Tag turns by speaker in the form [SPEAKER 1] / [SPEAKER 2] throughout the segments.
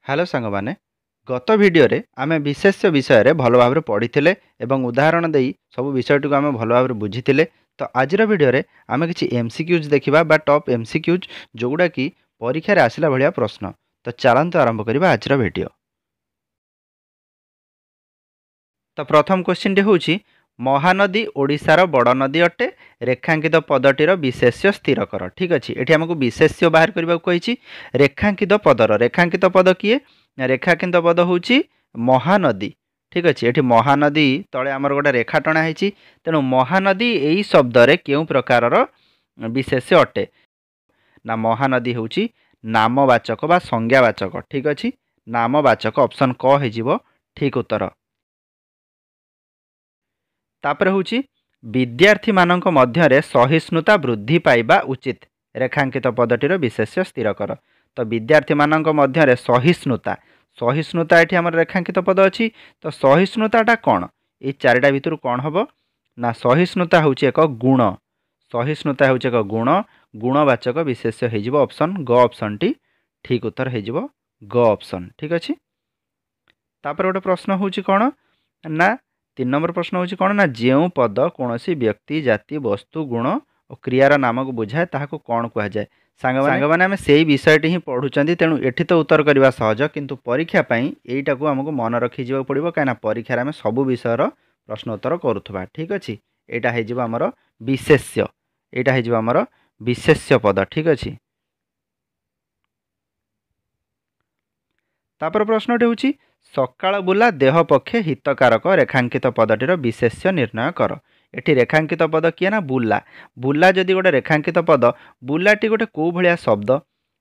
[SPEAKER 1] Hello सांग माने गत वीडियो रे आमे विशेष्य विषय रे भल भाव पढ़ी एवं उदाहरण दे सब विषयटी को आमे भल भाव बुझी तो आज वीडियो रे आमे किछि एमसीक्यूज देखिबा बा टॉप एमसीक्यूज जोगुडा कि परीक्षा रे आसिला भलिया प्रश्न। तो चलंतु आरंभ करबा आज वीडियो। तो प्रथम क्वेश्चन टी होछि महानदी ओडिशार बड़ नदी अटे रेखांकित पदटीर विशेष्य स्थिर कर। ठीक अच्छे ये आमको विशेष्य बाहर करने को कही रेखांकित पद किए रेखांकित पद हूँ महानदी। ठीक अच्छे ये महानदी तले आमर गोटे रेखा टणा है तेणु महानदी यही शब्द रे क्यों प्रकार विशेष्य अटे ना महानदी हूँ नामवाचक बा संज्ञावाचक। ठीक अच्छे नामवाचक ऑप्शन क हो ठीक उत्तर। तापर हूँ विद्यार्थी मानक मध्यरे सहिष्णुता वृद्धि पाइबा उचित रेखांकित पदटीर विशेष्य स्थिर कर। तो विद्यार्थी मानक मध्यरे सहिष्णुता सहिष्णुता ये आम रेखांकित पद अच्छी तो सहिष्णुताटा कौन ये चारिटा भितर कौन हम ना सहिष्णुता हूँ एक गुण सहिष्णुता हूँ एक गुण गुणवाचक विशेष्य हो ऑप्शन ग ऑप्शन टी ठीक उत्तर हो ग ऑप्शन। ठीक अच्छे तापर गोटे प्रश्न हूँ कौन ना 3 नंबर प्रश्न हूँ कौन ना जो पद कौन सी व्यक्ति जाति वस्तु गुण और क्रियार नाम को बुझाए ताहाको कौन कह जाए। सांगमाने आम से विषयटी ही पढ़ुंट तेणु एठी तो उत्तर करवा सहज किंतु परीक्षा यहीटा को आमको मन रखी पड़ो कहीं परीक्षा आम सब विषयर प्रश्न उत्तर करुवा। ठीक अच्छे यहाँ होमर विशेष्य यहाँ होमर विशेष्य पद। ठीक अच्छे तापर प्रश्नटी हूँ सकाळ बुला देह पक्षे हितकारक रेखांकित पदटीर विशेष्य निर्णय कर। एटी रेखांकित पद किए ना बुला बुला जदि गोटे रेखांकित पद बुलाटी गोटे कौ भाया शब्द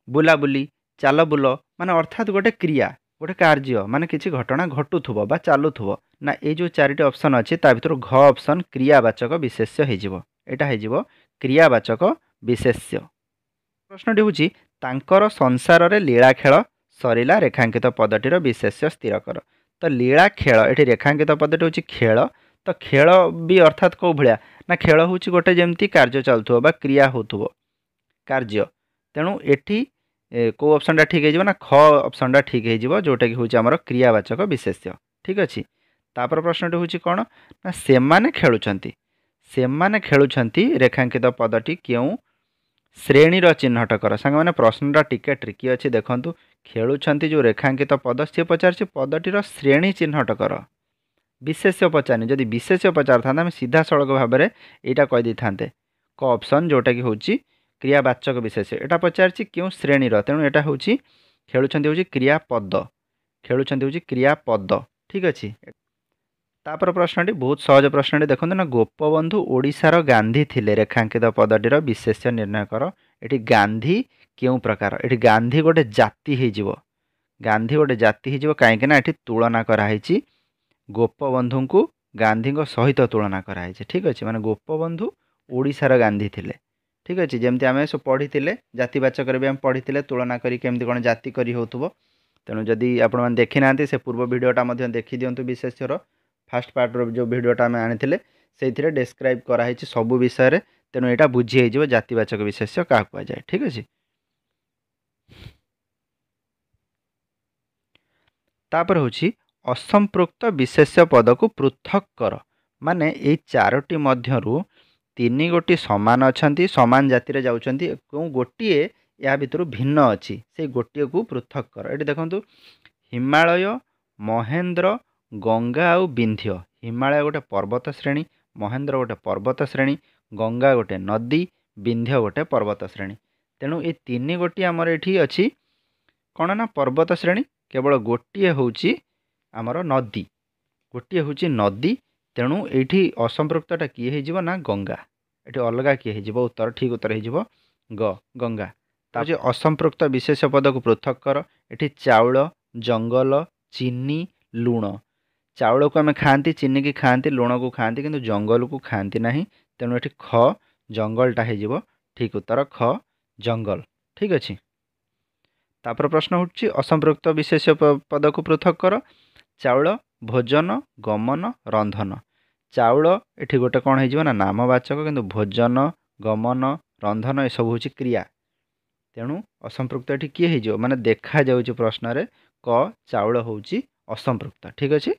[SPEAKER 1] बुलाबुली चाल बुल माने अर्थात गोटे क्रिया गोटे कार्य माने किसी घटना घटुथुब बा चलुथुब ना ये जो चारिटी ऑप्शन अच्छी ता भीतर घ ऑप्शन क्रियावाचक विशेष्य हो क्रियावाचक विशेष्य। प्रश्नटी हूँ तांकर संसार रे लीला खेल सरिला रेखांकित पदटीर विशेष्य स्थिर कर। तो लीला खेल ये रेखांकित पदटी हूँ खेल तो खेल भी अर्थात कौ भाया ना खेल हूँ गोटे जमती कार्य चलुव बा क्रिया होथुव कार्य तेणु एठी कौ ऑप्शन ठीक है ना ख ऑप्शन ठीक है जोटा कि हूँ आमर क्रियावाचक विशेष्य। ठीक अच्छे तापर प्रश्नटी हूँ कौन ना सेमाने खेलुछंती रेखांकित पदटी क्यों श्रेणीर चिन्हट कर। सांग मैंने प्रश्नटा टिके ट्रिकी अच्छी देखूँ खेलुछंती जो रेखांकित पद सी पचार पदटीर श्रेणी चिन्हट कर विशेष्य पचारनी जदि विशेष्य पचार था सीधा सड़क भाव में यहाँ कहीदे था क ऑप्शन जोटा कि हूँ क्रियावाचक विशेष्य यहाँ पचार क्यों श्रेणीर तेणु यहाँ हूँ खेलुछंती हूँ क्रियापद क्रियापद। ठीक अच्छे तापर प्रश्नटी बहुत सहज प्रश्नटी देखो ना गोपबंधु ओडिशार गांधी थिले रेखांकित पदटीर विशेष्य निर्णय कर। ये गांधी क्यों प्रकार ये गांधी गोटे जाति हो गांधी गोटे जाति हो कहीं ये तुलना कराई गोपबंधु को गांधी सहित तुलना कराई। ठीक अच्छे माने गोपबंधु ओडिशार गांधी थिले। ठीक अच्छे जमती आम सब पढ़ी जातिवाचक भी आम पढ़ी तुलना करी केमती कौन जाति करी होतुबो तेणु जदि आपण देखी ना से पूर्व वीडियोटा देखी दिंतु विशेष्यर फास्ट पार्टर जो वीडियोटा आम आनी से डिस्क्राइब कराई सबू विषय तेणु यहाँ बुझी हो जातिवाचक विशेष्य क्या कहुए। ठीक अच्छे तापर हूँ असंपृक्त विशेष्य पद को पृथक कर माने ये चारोटी मध्यरु 3 गोटी समान अच्छा सामान जाति जाउछंती क्यों गोटे या भितर भिन्न अच्छी से गोटे को पृथक कर। ये देखो हिमालय महेंद्र गंगा आउ विंध्य हिमालय गोटे पर्वत श्रेणी महेंद्र गोटे पर्वत श्रेणी गंगा गोटे नदी विंध्य गोटे पर्वत श्रेणी तेणु ये 3 गोटी आमर ये अच्छी कौन ना पर्वत श्रेणी केवल गोटे हूँ आमर नदी गोटे हूँ नदी तेणु ये असंपृक्तटा किए हो ना गंगा ये अलग किए हो उत्तर ठीक उत्तर हो गंगा। ताजे असंपृक्त विशेष पद को पृथक कर ये चाउल जंगल चीनी लुण चाउल को आम खाती चीनी की खाती लुण को खाती किंतु जंगल को खाती ना तेणु ये ख जंगलटा हो ठीक उत्तर ख जंगल। ठीक अच्छे तापर प्रश्न हूँ असंपृक्त विशेष पद को पृथक कर चाउल भोजन गमन रंधन चाउल ये गोटे कौन हो नामवाचक किंतु भोजन गमन रंधन ये सब हूँ क्रिया तेणु असंपृक्त एठी किए हो माने देखा जाउची प्रश्न रे क चाउल होउची असंपृक्त ठीक अछि।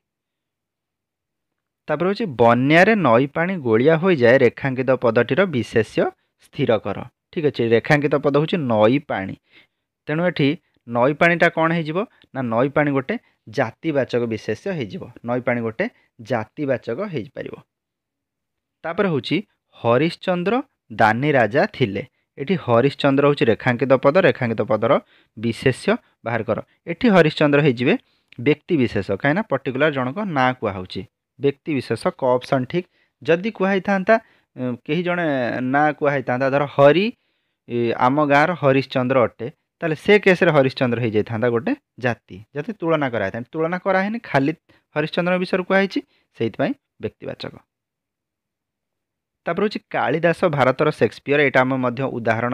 [SPEAKER 1] तापर होची बन्यारे नई पानी गोलिया हो जाए रेखांकित पदटीर विशेष्य स्थिर कर ठीक अछि। रेखांकित पद होची नई पानी तेणु एठी नई पानीटा कौन हो ना नई पानी गोटे जातिवाचक विशेष्य हो नई पानी गोटे जातिवाचक हो पारिबो। तापर होची हरिश्चंद्र दानी राजा थिले एठी हरिश्चंद्र होची रेखांकित पदर विशेष्य बाहर कर एठी हरिश्चंद्र हो व्यक्ति विशेष कहीं पर्टिकुलर जनक ना कुहाउची व्यक्ति विशेष क ऑप्शन ठीक जदि कुहाई था कहीं जड़े ना कुहाई था धर हरि आम गाँव हरिश्चंद्र अटे ताले से केस रे हरिश्चंद्र हो जाता गोटे जाति जति तुलना कराई तुलना कराहनी खाली हरिश्चंद्र विषय कुहाई से व्यक्तिवाचक। तापर होची कालिदास भारतर शेक्सपियर एटा हम उदाहरण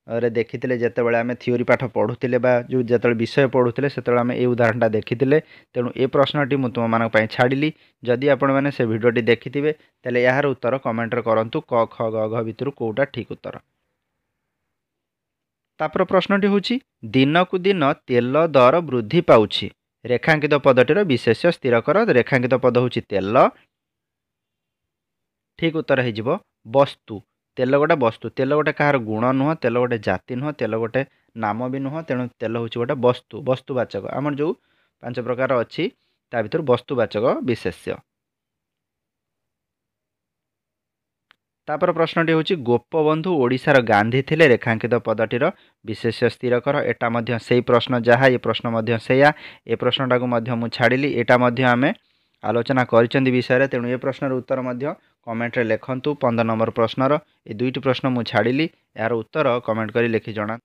[SPEAKER 1] रे देखिथिले जेतेबेले आमे थ्योरी पाठ पढुथिले बा जो जेतेबेले विषय पढुथिले सेतेबेले आमे ए उदाहरणटा देखिथिले तेणु ए प्रश्नटी मु तुम मानक पई छाडिली जदि आपण माने से भिडियोटी देखिथिबे तले यार उत्तर कमेंट रे करंतु क ख ग घ भितरु कोउटा ठीक उत्तर। तापर प्रश्नटी होची दिनकु दिन तेल दर वृद्धि पाउछि रेखांकित पदटीर विशेष्य स्थिर कर रेखांकित पद होची तेल ठीक उत्तर हो वस्तु तेल गोटे वस्तु तेल गोटे कहार गुण नुह तेल गोटे जाति नुह तेल गोटे नाम भी नुह तेणु तेल हूँ गोटे वस्तु वस्तुवाचक आम जो 5 प्रकार अच्छी ता भर वस्तुवाचक विशेष्य। तापर प्रश्नटी हूँ गोपबंधु ओडिशार गांधी थिले रेखांकित पदटीर विशेष्य स्थिर कर एटा मध्य से प्रश्न जहाँ ये प्रश्न से ए प्रश्नटा को छाड़ी एटा आम आलोचना कर विषय तेणु ए प्रश्नर उत्तर कमेंट रे लिखंतु 15 नंबर प्रश्नर ए दुईटी प्रश्न मु छाड़ी यार उत्तर कमेंट करी लिखि जना।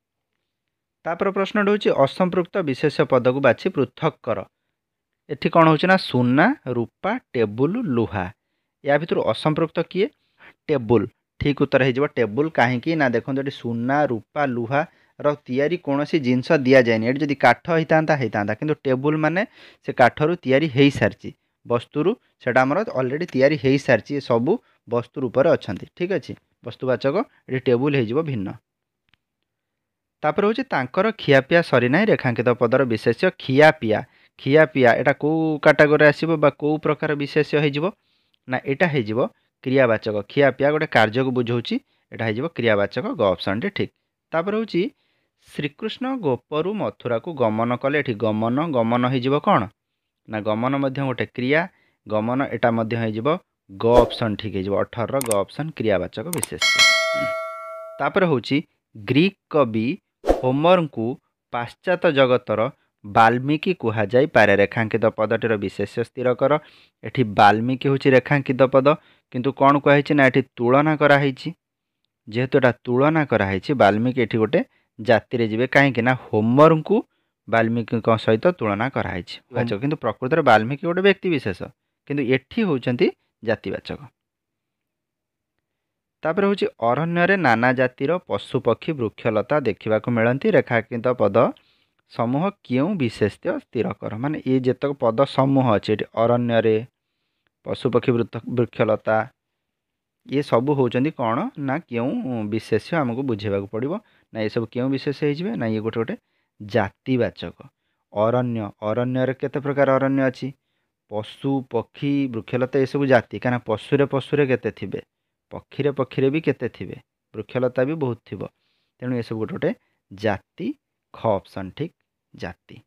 [SPEAKER 1] तापर प्रश्न हूँ असंपृक्त विशेष्य पद को बाछि पृथक कर एठी कौन हो ना सुना रूपा टेबुल लुहा या भितर असंपृक्त किए टेबुल ठीक उत्तर हो टेबुल कहीं ना देखो ये सुना रूपा लुहा रि कौन जिनस दि जाए ये जदि काठ होता कि टेबुल माने से काठरू या सारी वस्तुरू से अलरेडी तैयारी हो सारी सबू वस्तु रूप में अच्छा ठीक अच्छे वस्तुवाचक ये टेबुल हो भिन्न। तापर हूँ तांकर खियापिया सरी ना रेखांकित पदर विशेष्य खियापिया खियापिया एटा कौ कैटेगरी आसो कौ प्रकार विशेष्य हो ना यहाँ हो क्रियावाचक खियापिया गोटे कार्य को बुझाऊँच यहाँ हो क्रियावाचक ग ऑप्शन टे ठीक। तापर हूँ श्रीकृष्ण गोपरू मथुरा को गमन कले ये गमन गमन हो कौन ना गमन गोटे क्रिया गमन यहाँ हो ग ऑप्शन ठीक हो 18 ग ऑप्शन क्रियावाचक विशेष्य। तापर हूँ ग्रीक कवि होमर को पाश्चात्य जगतर वाल्मीकि कह जाई पारे रेखांकित पदटीर विशेष्य स्थिर कर एठी वाल्मीकि हूँ रेखांकित पद किंतु कौन कहुई ना ये तुलना कराई जेहेतु एटा तुलना कराई वाल्मीकि ये गोटे जाति जी कहीं होमर को वाल्मीकि सहित तुलना कराई किंतु प्रकृत में वाल्मीकि गोटे व्यक्ति विशेष किंतु एठी होउचंती जातिवाचक। तापर हूँ अरण्य नाना जातिर पशुपक्षी वृक्षलता देखा मिलती रेखांकित पद समूह क्यों विशेष्य स्थिर कर माने ये जितक पद समूह अच्छे अरण्य पशुपक्षी वृक्षलता ये सबू होउचंती कौन ना क्यों विशेष्य आमको बुझेबा पड़ो ना ये सब क्यों विशेष्य हो ना ये गोटे गोटे जातिवाचक। अरण्य अरण्य केते प्रकार अरण्य अच्छी पशु पक्षी वृक्षलता ये सब जाति क्या पशुरे पशुरे केते थिबे पक्षीरे पक्षीरे भी केते थिबे वृक्षलता भी बहुत थिबो तेणु ये सब गोटे गोटे जाति ख ऑप्शन ठीक जाति।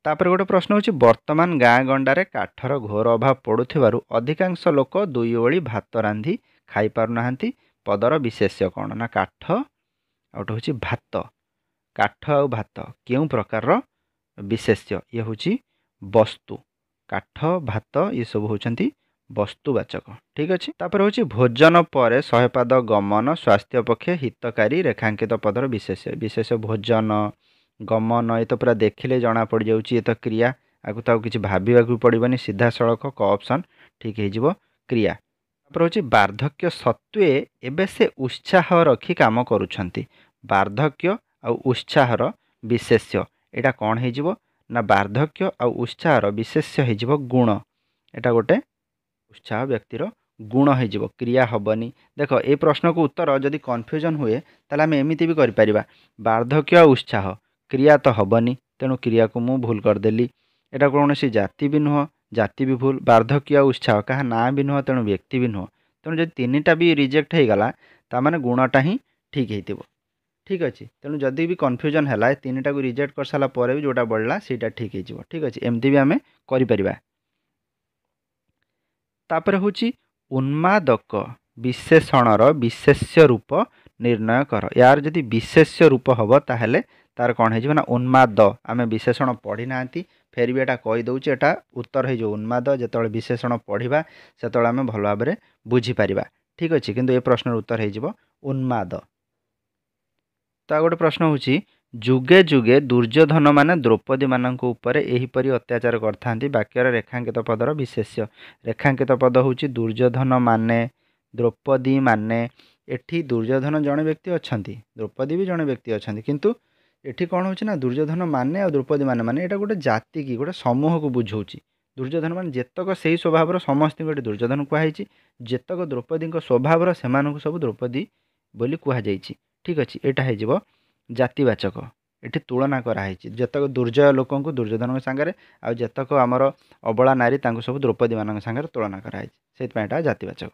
[SPEAKER 1] तापर गोटे प्रश्न होची वर्तमान गाँ गंडारे काठर घोर अभाव पड़ुथिबारु अधिकांश लोक दुई ओली भात रांधि खाई पारुनाहांती पदर विशेष्य कौन ना काठ आउट होची भात काठ आ भात क्यों प्रकार विशेष्य ये होची वस्तु काठ भात ये सब होचंती वस्तुवाचक ठीक अच्छे। तापर होची भोजन पर 100 पाद गमन स्वास्थ्य पक्षे हितकारी रेखांकित पदर विशेष्य विशेष भोजन गमन ये तो पूरा देखिले जना पड़ जाउची ये तो क्रिया आगु ताऊ किछि भाबिबाकू पड़िबनी सीधा सड़क क ऑप्शन ठीक हो क्रिया। तापर होची वार्धक्य सत्वे एबे से उत्साह रखी काम करूछंती वार्धक्य आ उत्साहर विशेष्य एटा कौन हो ना वार्धक्य आ उत्साहर विशेष्य हो गुण एटा गोटे उत्साह व्यक्तिर गुण हो क्रिया हेनी। देख ये प्रश्न को उत्तर जदि कन्फ्यूजन हुए ताले आम एमती भी करें वार्धक्य उत्साह क्रिया तो हेनी तेणु क्रिया को मुझे भूल करदेली। यहाँ कौन सी जाति भी नुह जाति भी भूल वार्धक्य उत्साह क्या ना भी नुह तेणु व्यक्ति भी नुह तेणु जब तीन टा भी रिजेक्ट हो गला ताने गुणटा ही ठीक हो ठीक अच्छे। तेणु जदि भी कन्फ्यूजन है तीन टा को रिजेक्ट कर सारा भी जोटा बढ़ला सीटा ठीक हो ठीक अच्छे एमती भी आम कर। तापर हूँ उन्मादक विशेषणर विशेष्य रूप निर्णय कर। यार जदि विशेष्य रूप हम ताहले तार कौन हो उन्माद आम विशेषण पढ़ी ना फेर भी एटा कहीदे एटा उत्तर हो उन्माद जो विशेषण पढ़ा से आम भल भाव में बुझीपर ठीक अच्छे किंतु ये प्रश्न उत्तर हो उन्माद। तो गोटे प्रश्न हूँ जुगे जुगे दुर्योधन माने द्रौपदी मानक ऊपर एहीपरि अत्याचार करथांती वाक्यर रेखांकित पदर विशेष्य। रेखांकित पद हूँ दुर्योधन माने द्रौपदी माने एठी दुर्योधन जड़े व्यक्ति अच्छा द्रौपदी भी जड़े व्यक्ति अच्छा किंतु एठी कौन होना दुर्योधन माने और द्रौपदी माने यहाँ गोटे जाति की गोटे समूह को बुझाऊँच। दुर्योधन मान जेतक से स्वभाव समस्त गोटे दुर्योधन कहुई जेतक द्रौपदी स्वभाव से सब द्रौपदी बोली कहुई ठीक अच्छे। यहाँ हो जातिवाचक ये तुलना कराई जेतक दुर्जय लोक दुर्योधन सांगे आ जेतक आमर अबला नारी सब द्रौपदी मान सांगे तुलना कराई से जातिवाचक।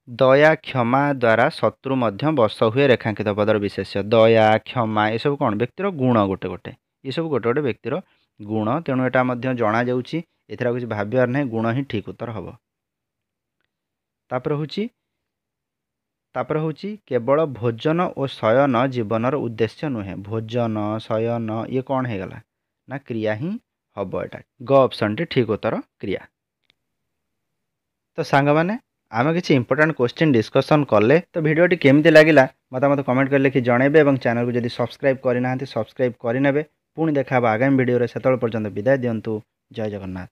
[SPEAKER 1] दया क्षमा द्वारा शत्रु मध्य बस हुए रेखांकित पदर विशेष्य। दया क्षमा ये सब कौन व्यक्तिर गुण गोटे गोटे ये सब गोटे गोटे व्यक्तिर गुण तेणु यहाँ जना जाऊँगी एथरा कुछ भाबार नहीं गुण ही ठीक उत्तर हम। तापर हूँ केवल भोजन और शयन जीवनर उद्देश्य नुहे। भोजन शयन ये कौन हो गला ना क्रिया ही हम। यहाँ ग ऑप्शन टी ठीक उत्तर क्रिया। तो सांग माने आम किसी इंपोर्टेंट क्वेश्चन डिस्कसन कले तो भिडियोटी केमती लगिला मत कमेंट कर लिखि जनइबे और चैनल को जदि सब्सक्राइब करना सब्सक्राइब करने पुणी देखा आगामी भिडियो से पर्यंत विदाय दिंतु। जय जगन्नाथ।